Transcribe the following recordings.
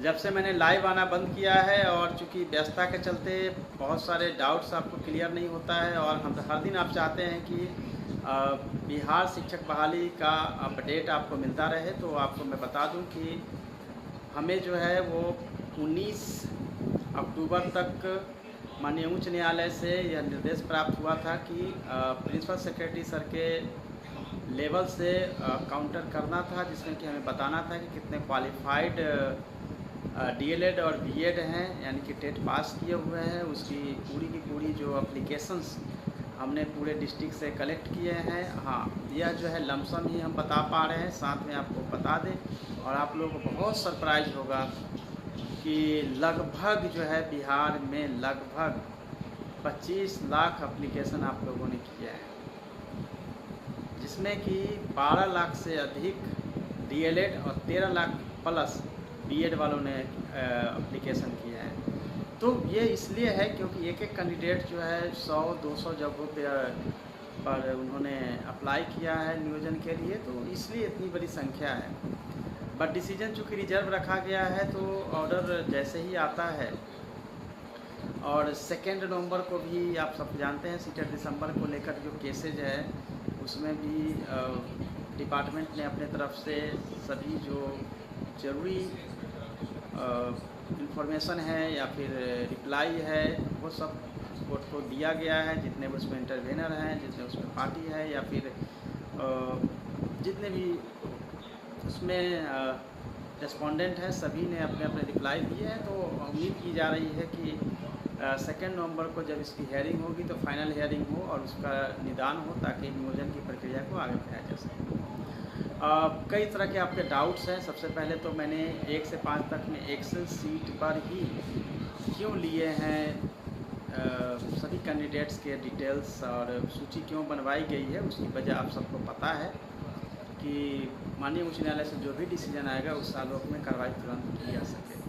जब से मैंने लाइव आना बंद किया है और चूँकि व्यस्तता के चलते बहुत सारे डाउट्स आपको क्लियर नहीं होता है और हम हर दिन आप चाहते हैं कि बिहार शिक्षक बहाली का अपडेट आपको मिलता रहे, तो आपको मैं बता दूं कि हमें जो है वो 19 अक्टूबर तक माननीय उच्च न्यायालय से यह निर्देश प्राप्त हुआ था कि प्रिंसिपल सेक्रेटरी सर के लेवल से काउंटर करना था, जिसमें कि हमें बताना था कि कितने क्वालिफाइड डीएलएड और बीएड हैं, यानी कि टेट पास किए हुए हैं। उसकी पूरी की पूरी जो एप्लीकेशंस हमने पूरे डिस्ट्रिक्ट से कलेक्ट किए हैं। हाँ, यह जो है लमसम ही हम बता पा रहे हैं, साथ में आपको बता दें और आप लोगों को बहुत सरप्राइज होगा कि लगभग जो है बिहार में लगभग 25 लाख एप्लीकेशन आप लोगों ने किया है, जिसमें कि 12 लाख से अधिक डीएलएड और 13 लाख प्लस बीएड वालों ने एप्लीकेशन किया है। तो ये इसलिए है क्योंकि एक एक कैंडिडेट जो है 100-200 जगहों पर उन्होंने अप्लाई किया है नियोजन के लिए, तो इसलिए इतनी बड़ी संख्या है। बट डिसीजन चूँकि रिजर्व रखा गया है, तो ऑर्डर जैसे ही आता है और 2 नवंबर को भी आप सब जानते हैं सीटेट दिसंबर को लेकर जो केसेज है, उसमें भी डिपार्टमेंट ने अपने तरफ से सभी जो ज़रूरी इंफॉर्मेशन है या फिर रिप्लाई है वो सब कोर्ट को दिया गया है। जितने भी उसमें इंटरवेनर हैं, जितने उसमें पार्टी है या फिर जितने भी उसमें रेस्पोंडेंट हैं, सभी ने अपने अपने रिप्लाई दिए हैं। तो उम्मीद की जा रही है कि 2 नवंबर को जब इसकी हेयरिंग होगी तो फाइनल हेयरिंग हो और उसका निदान हो, ताकि नियोजन की प्रक्रिया को आगे बढ़ाया जा सके। कई तरह के आपके डाउट्स हैं। सबसे पहले तो मैंने 1 से 5 तक में एक्सेल सीट पर ही क्यों लिए हैं सभी कैंडिडेट्स के डिटेल्स और सूची क्यों बनवाई गई है, उसकी वजह आप सबको पता है कि माननीय उच्च न्यायालय से जो भी डिसीजन आएगा उस आलोक में कार्रवाई तुरंत की जा सके।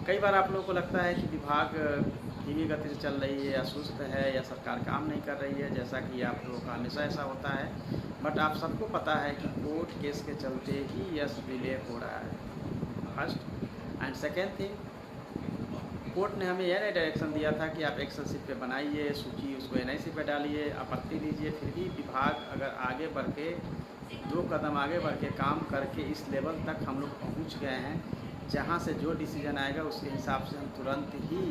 कई बार आप लोगों को लगता है कि विभाग धीमी गति से चल रही है या सुस्त है या सरकार काम नहीं कर रही है, जैसा कि आप लोगों का हमेशा ऐसा होता है। बट आप सबको पता है कि कोर्ट केस के चलते ही यह डिले हो रहा है, first. And second thing, court ने हमें यह नहीं डायरेक्शन दिया था कि आप एक्सेल शीट पे बनाइए सूची, उसको एनआईसी पे डालिए, आपत्ति लीजिए। फिर भी विभाग अगर आगे बढ़ के 2 कदम आगे बढ़ के काम करके इस लेवल तक हम लोग पहुँच गए हैं, जहाँ से जो डिसीजन आएगा उसके हिसाब से हम तुरंत ही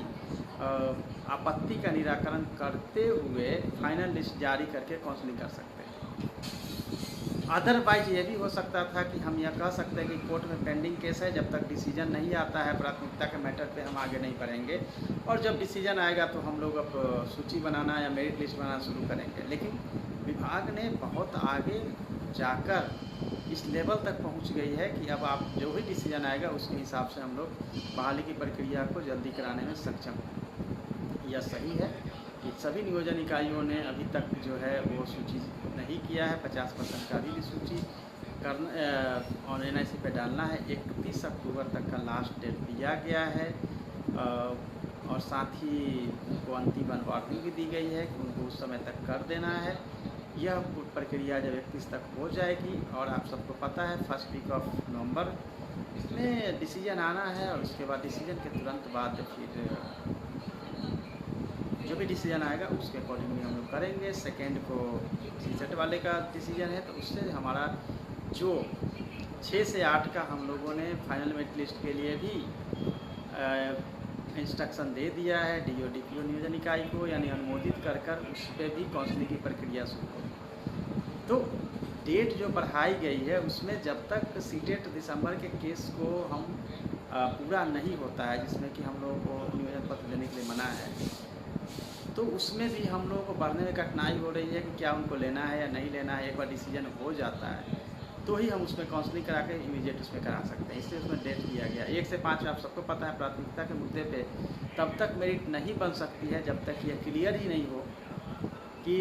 आपत्ति का निराकरण करते हुए फाइनल लिस्ट जारी करके काउंसलिंग कर सकते हैं। अदरवाइज ये भी हो सकता था कि हम यह कह सकते हैं कि कोर्ट में पेंडिंग केस है, जब तक डिसीजन नहीं आता है प्राथमिकता के मैटर पे हम आगे नहीं बढ़ेंगे, और जब डिसीजन आएगा तो हम लोग अब सूची बनाना या मेरिट लिस्ट बनाना शुरू करेंगे। लेकिन विभाग ने बहुत आगे जाकर इस लेवल तक पहुंच गई है कि अब आप जो भी डिसीजन आएगा उसके हिसाब से हम लोग बहाली की प्रक्रिया को जल्दी कराने में सक्षम हैं। यह सही है कि सभी नियोजन इकाइयों ने अभी तक जो है वो सूची नहीं किया है। 50% का भी सूची करना और एनआईसी पे डालना है। 31 अक्टूबर तक का लास्ट डेट दिया गया है और साथ ही उनको अंतिम वार्निंग भी दी गई है कि उनको उस समय तक कर देना है। यह प्रक्रिया जब 31 तक हो जाएगी और आप सबको पता है 1 वीक ऑफ नवंबर इसमें डिसीजन आना है, और उसके बाद डिसीजन के तुरंत बाद फिर जो भी डिसीजन आएगा उसके अकॉर्डिंगली हम लोग करेंगे। 2 को सीसेट वाले का डिसीजन है, तो उससे हमारा जो 6 से 8 का हम लोगों ने फाइनल मेरिट लिस्ट के लिए भी इंस्ट्रक्शन दे दिया है डीओ डीपीओ नियोजन इकाई को, यानी अनुमोदित कर उस पर भी काउंसलिंग की प्रक्रिया शुरू हो। तो डेट जो बढ़ाई गई है उसमें जब तक सीटेट दिसंबर के केस को हम पूरा नहीं होता है, जिसमें कि हम लोगों को नियोजन पत्र देने के लिए मना है, तो उसमें भी हम लोगों को बढ़ने में कठिनाई हो रही है कि क्या उनको लेना है या नहीं लेना है। एक बार डिसीजन हो जाता है तो ही हम उसमें काउंसलिंग करा के इमीडिएट उसमें करा सकते हैं, इसलिए उसमें डेट दिया गया 1 से 5 आप सबको पता है प्राथमिकता के मुद्दे पे तब तक मेरिट नहीं बन सकती है जब तक ये क्लियर ही नहीं हो कि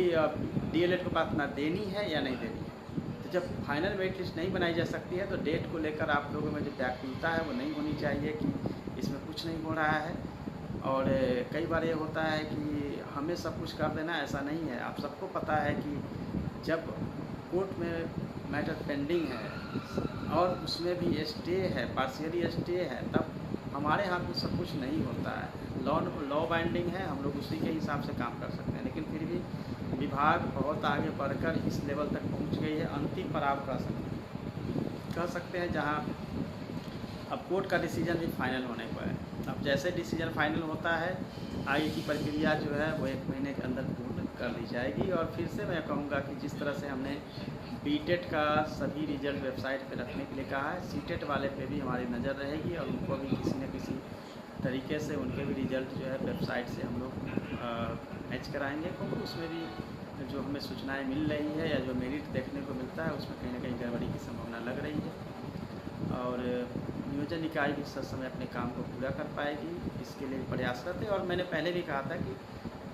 डीएलएड को प्रार्थना देनी है या नहीं देनी है। तो जब फाइनल मेरिट लिस्ट नहीं बनाई जा सकती है तो डेट को लेकर आप लोगों में जो व्याकुलता है वो नहीं होनी चाहिए कि इसमें कुछ नहीं हो रहा है। और कई बार ये होता है कि हमें सब कुछ कर देना, ऐसा नहीं है। आप सबको पता है कि जब कोर्ट में मैटर पेंडिंग है और उसमें भी स्टे है, पार्शियली स्टे है, तब हमारे हाथ में सब कुछ नहीं होता है। लॉ बाइंडिंग है, हम लोग उसी के हिसाब से काम कर सकते हैं, लेकिन फिर भी विभाग बहुत आगे बढ़कर इस लेवल तक पहुंच गई है, अंतिम पर आप कह सकते हैं जहां अब कोर्ट का डिसीजन भी फाइनल होने पर है। अब जैसे डिसीजन फाइनल होता है, आगे की प्रक्रिया जो है वो 1 महीने के अंदर पूर्ण कर ली जाएगी। और फिर से मैं कहूँगा कि जिस तरह से हमने बीटेट का सभी रिजल्ट वेबसाइट पे रखने के लिए कहा है, सीटेट वाले पे भी हमारी नज़र रहेगी और उनको भी किसी न किसी तरीके से उनके भी रिजल्ट जो है वेबसाइट से हम लोग मैच कराएंगे, क्योंकि उसमें भी जो हमें सूचनाएं मिल रही है या जो मेरिट देखने को मिलता है उसमें कहीं ना कहीं गड़बड़ी की संभावना लग रही है। और नियोजन इकाई भी समय अपने काम को पूरा कर पाएगी, इसके लिए प्रयासरत है। और मैंने पहले भी कहा था कि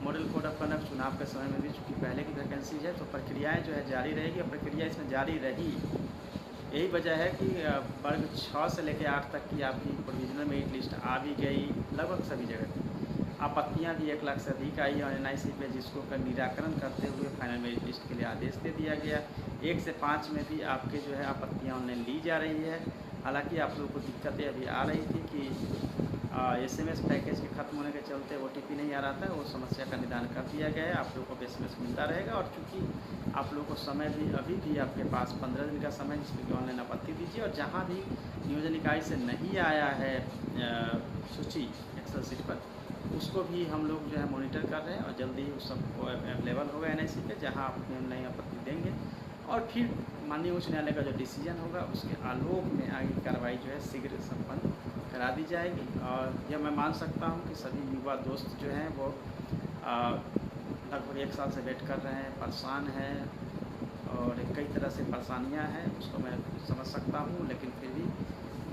मॉडल कोड ऑफ कंडक्ट चुनाव के समय में भी चूँकि पहले की वैकेंसी है, तो प्रक्रियाएं जो है जारी रहेगी और प्रक्रिया इसमें जारी रही। यही वजह है कि वर्ग 6 से लेकर 8 तक की आपकी प्रोविजनल मेरिट लिस्ट आ भी गई लगभग सभी जगह। आपत्तियां भी 1 लाख से अधिक आई और NIC पे, जिसको का निराकरण करते हुए फाइनल मेरिट लिस्ट के लिए आदेश दे दिया गया। 1 से 5 में भी आपके जो है आपत्तियां ऑनलाइन ली जा रही है। हालांकि आप लोगों को दिक्कतें अभी आ रही थी कि SMS पैकेज के ख़त्म होने के चलते OTP नहीं आ रहा था, वो समस्या का निदान कर दिया गया है। आप लोगों को SMS मिलता रहेगा। और चूँकि आप लोगों को समय भी अभी भी आपके पास 15 दिन का समय, जिसमें कि ऑनलाइन आपत्ति दीजिए। और जहाँ भी नियोजन इकाई से नहीं आया है सूची एक्सेल शीट पर, उसको भी हम लोग जो है मॉनिटर कर रहे हैं और जल्दी ही उस सबको अवेलेबल होगा NIC पे, जहाँ आप अपनी ऑनलाइन आपत्ति देंगे और फिर माननीय उच्च न्यायालय का जो डिसीजन होगा उसके आलोक में आगे कार्रवाई जो है शीघ्र संपन्न करा दी जाएगी। और यह मैं मान सकता हूँ कि सभी युवा दोस्त जो हैं वो लगभग 1 साल से वेट कर रहे हैं, परेशान हैं और कई तरह से परेशानियाँ हैं, उसको मैं समझ सकता हूँ। लेकिन फिर भी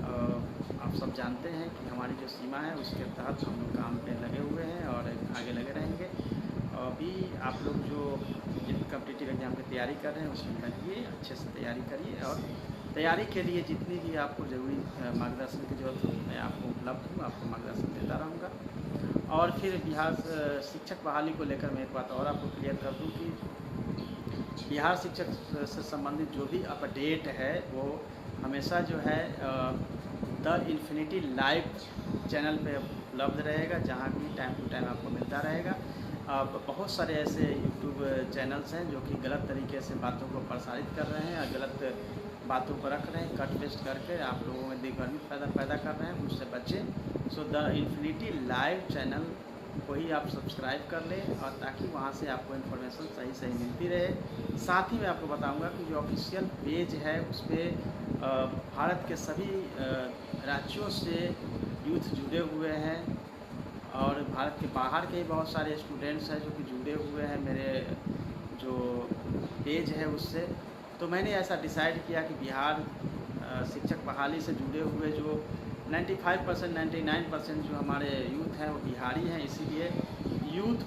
आप सब जानते हैं कि हमारी जो सीमा है उसके तहत हम लोग काम पे लगे हुए हैं और आगे लगे रहेंगे। अभी आप लोग जो जिन कॉम्पिटिटिव एग्ज़ाम की तैयारी कर रहे हैं उसमें लगिए, अच्छे से तैयारी करिए और तैयारी के लिए जितनी भी आपको ज़रूरी मार्गदर्शन की ज़रूरत हो मैं आपको उपलब्ध हूँ, आपको मार्गदर्शन देता रहूँगा। और फिर बिहार शिक्षक बहाली को लेकर मैं एक बात और आपको क्लियर कर दूँ कि बिहार शिक्षक से संबंधित जो भी अपडेट है वो हमेशा जो है द इन्फिनिटी लाइव चैनल पे उपलब्ध रहेगा, जहाँ भी टाइम टू टाइम आपको मिलता रहेगा। बहुत सारे ऐसे यूट्यूब चैनल्स हैं जो कि गलत तरीके से बातों को प्रसारित कर रहे हैं और गलत बातों को रख रहे हैं, कट पेस्ट करके आप लोगों में दिग्भ्रमित पैदा कर रहे हैं, उससे बचें। So the infinity live channel को ही आप सब्सक्राइब कर लें और ताकि वहाँ से आपको इन्फॉर्मेशन सही मिलती रहे। साथ ही मैं आपको बताऊँगा कि जो ऑफिशियल पेज है उस पर भारत के सभी राज्यों से यूथ जुड़े हुए हैं और भारत के बाहर के ही बहुत सारे स्टूडेंट्स हैं जो कि जुड़े हुए हैं मेरे जो पेज है उससे। तो मैंने ऐसा डिसाइड किया कि बिहार शिक्षक बहाली से जुड़े हुए जो 95% 99% जो हमारे यूथ हैं वो बिहारी हैं, इसीलिए यूथ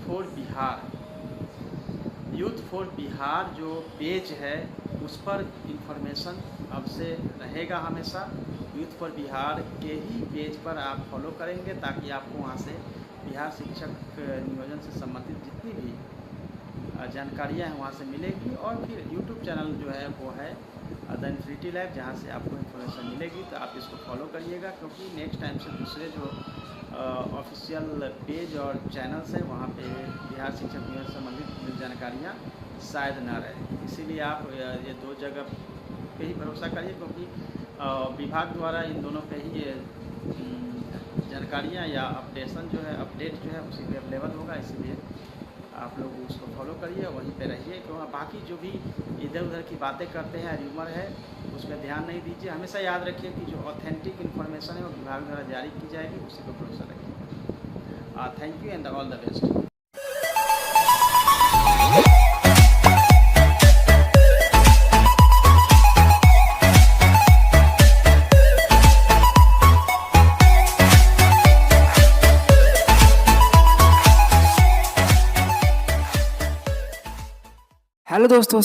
फॉर बिहार जो पेज है उस पर इंफॉर्मेशन अब से रहेगा हमेशा। यूथ फॉर बिहार के ही पेज पर आप फॉलो करेंगे ताकि आपको वहाँ से बिहार शिक्षक नियोजन से संबंधित जितनी भी जानकारियाँ हैं वहाँ से मिलेगी। और फिर यूट्यूब चैनल जो है वो है द इन्फिनिटी लाइव, जहाँ से आपको इन्फॉर्मेशन मिलेगी। तो आप इसको फॉलो करिएगा क्योंकि नेक्स्ट टाइम से दूसरे जो ऑफिशियल पेज और चैनल्स हैं वहाँ पे बिहार शिक्षक नियोजन से संबंधित जानकारियाँ शायद ना रहे। इसीलिए आप ये 2 जगह पे ही भरोसा करिए क्योंकि विभाग द्वारा इन दोनों पे ही जानकारियाँ या अपडेट जो है उसी पे अवेलेबल होगा। इसीलिए आप लोग उसको फॉलो करिए, वहीं पे रहिए। क्योंकि बाकी जो भी इधर उधर की बातें करते हैं, र्यूमर है, उस पर ध्यान नहीं दीजिए। हमेशा याद रखिए कि जो ऑथेंटिक इन्फॉर्मेशन है वो विभाग द्वारा जारी की जाएगी, उसी पर भरोसा रखिए। Thank you and all the best. Hello दोस्तों,